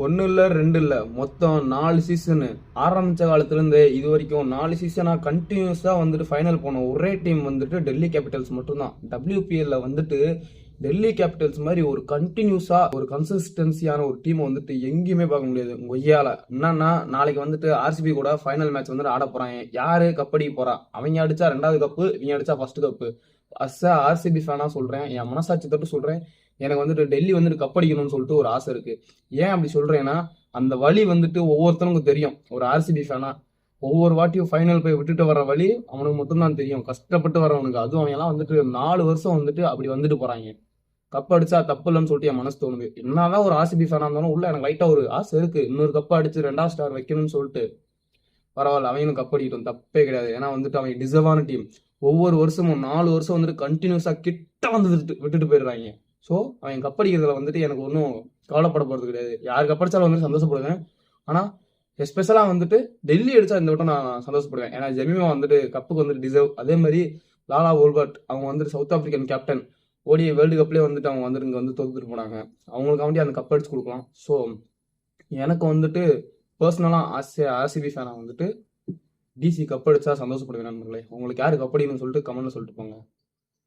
ஒன்றும் இல்லை, ரெண்டு இல்லை, மொத்தம் 4 சீசனு. ஆரம்பித்த காலத்துலேருந்து இது வரைக்கும் 4 சீசனாக கண்டினியூஸாக வந்துட்டு ஃபைனல் போன ஒரே டீம் வந்துட்டு டெல்லி கேபிட்டல்ஸ் மட்டும்தான். WPL வந்துட்டு டெல்லி கேபிட்டல்ஸ் மாதிரி ஒரு கண்டினியூஸாக ஒரு கன்சிஸ்டன்சியான ஒரு டீமை வந்துட்டு எங்கேயுமே பார்க்க முடியாது. கொய்யால என்னன்னா, நாளைக்கு வந்துட்டு ஆர்சிபி கூட ஃபைனல் மேட்ச் வந்துட்டு ஆட போகிறாங்க. யாரு கப்படிக்க போகிறா? அவங்க அடித்தா 2வது கப்பு, இவங்க அடித்தா 1st கப்பு. ஆர்சிபி ஃபேனாக சொல்கிறேன், என் மனசாட்சி தொட்டு சொல்கிறேன், எனக்கு வந்துட்டு டெல்லி வந்துட்டு கப்படிக்கணும்னு சொல்லிட்டு ஒரு ஆசை இருக்கு. ஏன் அப்படி சொல்றேன்னா, அந்த வழி வந்துட்டு ஒவ்வொருத்தனுக்கும் தெரியும். ஒரு ஆர்சிபி ஃபேனா ஒவ்வொரு வாட்டியும் ஃபைனல் போய் விட்டுட்டு வர வழி அவனுக்கு மட்டும்தான் தெரியும். கஷ்டப்பட்டு வரவனுக்கு. அதுவும் அவங்க எல்லாம் வந்துட்டு 4 வருஷம் வந்துட்டு அப்படி வந்துட்டு போறாங்க. கப் அடிச்சா தப்பு இல்லைன்னு சொல்லிட்டு என் மனசு தோணுது. என்னதான் ஒரு ஆர்சிபி ஃபேனா இருந்தாலும் உள்ள எனக்கு லைட்டா ஒரு ஆசை இருக்கு. இன்னொரு கப் அடிச்சு 2வது ஸ்டார் வைக்கணும்னு சொல்லிட்டு. பரவாயில்ல, அவங்களும் கப் அடிக்கட்டும், தப்பே கிடையாது. ஏன்னா வந்துட்டு அவங்க டிசர்வான டீம். ஒவ்வொரு வருஷமும் 4 வருஷம் வந்துட்டு கண்டினியூஸா கிட்ட வந்து விட்டுட்டு போயிடுறாங்க. ஸோ அவன் கப்படிக்கிறதுல வந்துட்டு எனக்கு ஒன்றும் கவலைப்பட போகிறது கிடையாது. யார் கப்படிச்சாலும் வந்துட்டு சந்தோஷப்படுவேன். ஆனால் எஸ்பெஷலாக வந்துட்டு டெல்லி அடித்தா இந்த வட்டம் நான் சந்தோஷப்படுவேன். ஏன்னா ஜெமிமா வந்துட்டு கப்புக்கு வந்துட்டு டிசர்வ். அதே மாதிரி லாலா ஓல்பர்ட் அவங்க வந்துட்டு South African captain. ODI world கப்லேயே வந்துட்டு அவங்க வந்துட்டு இங்கே வந்து தோத்துட்டு போனாங்க. அவங்களுக்கு வேண்டி அந்த கப் அடிச்சு கொடுக்கலாம். ஸோ எனக்கு வந்துட்டு பர்சனலாக ஆர்சிபி ஃபேனாக வந்துட்டு டிசி கப் அடிச்சா சந்தோஷப்படுவேன் நண்பர்களே. உங்களுக்கு யாரு கப் அடிக்கணும்னு சொல்லிட்டு கமெண்ட்ல சொல்லிட்டு போங்க.